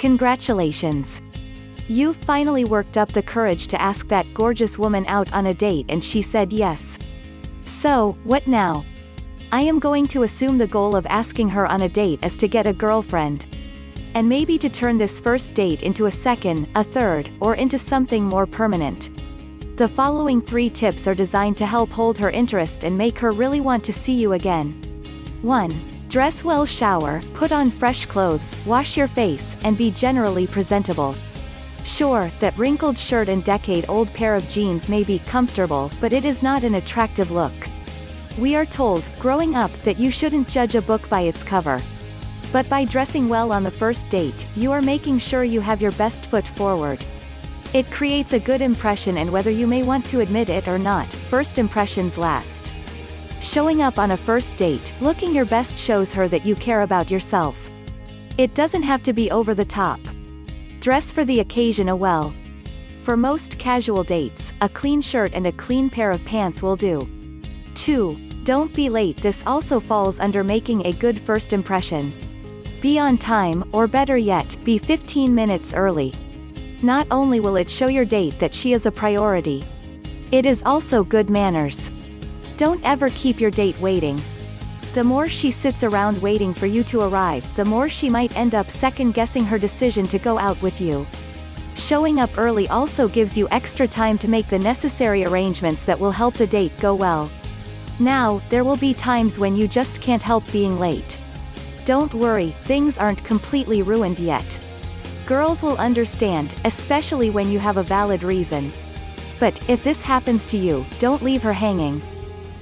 Congratulations! You've finally worked up the courage to ask that gorgeous woman out on a date and she said yes. So, what now? I am going to assume the goal of asking her on a date is to get a girlfriend. And maybe to turn this first date into a second, a third, or into something more permanent. The following 3 tips are designed to help hold her interest and make her really want to see you again. 1. Dress well. Shower, put on fresh clothes, wash your face, and be generally presentable. Sure, that wrinkled shirt and decade-old pair of jeans may be comfortable, but it is not an attractive look. We are told, growing up, that you shouldn't judge a book by its cover. But by dressing well on the first date, you are making sure you have your best foot forward. It creates a good impression, and whether you may want to admit it or not, first impressions last. Showing up on a first date, looking your best shows her that you care about yourself. It doesn't have to be over the top. Dress for the occasion well. For most casual dates, a clean shirt and a clean pair of pants will do. 2. Don't be late. This also falls under making a good first impression. Be on time, or better yet, be 15 minutes early. Not only will it show your date that she is a priority, it is also good manners. Don't ever keep your date waiting. The more she sits around waiting for you to arrive, the more she might end up second-guessing her decision to go out with you. Showing up early also gives you extra time to make the necessary arrangements that will help the date go well. Now, there will be times when you just can't help being late. Don't worry, things aren't completely ruined yet. Girls will understand, especially when you have a valid reason. But, if this happens to you, don't leave her hanging.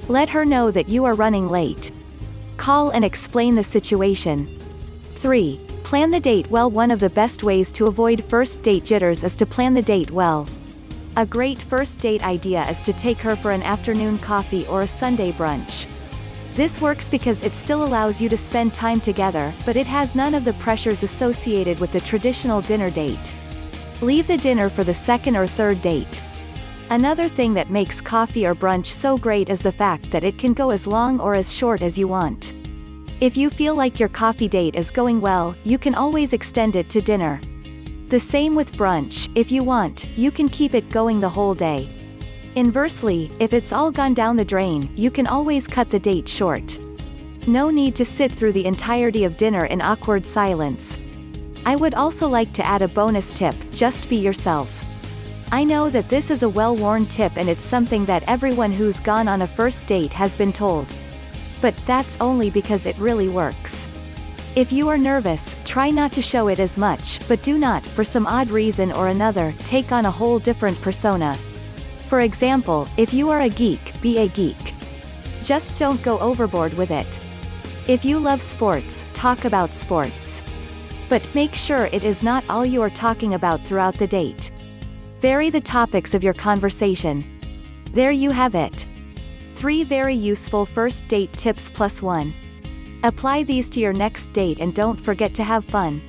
Let her know that you are running late. Call and explain the situation. 3. Plan the date well. One of the best ways to avoid first date jitters is to plan the date well. A great first date idea is to take her for an afternoon coffee or a Sunday brunch. This works because it still allows you to spend time together, but it has none of the pressures associated with the traditional dinner date. Leave the dinner for the second or third date. Another thing that makes coffee or brunch so great is the fact that it can go as long or as short as you want. If you feel like your coffee date is going well, you can always extend it to dinner. The same with brunch. If you want, you can keep it going the whole day. Inversely, if it's all gone down the drain, you can always cut the date short. No need to sit through the entirety of dinner in awkward silence. I would also like to add a bonus tip: just be yourself. I know that this is a well-worn tip and it's something that everyone who's gone on a first date has been told. But that's only because it really works. If you are nervous, try not to show it as much, but do not, for some odd reason or another, take on a whole different persona. For example, if you are a geek, be a geek. Just don't go overboard with it. If you love sports, talk about sports. But make sure it is not all you are talking about throughout the date. Vary the topics of your conversation. There you have it. 3 very useful first date tips plus 1. Apply these to your next date and don't forget to have fun.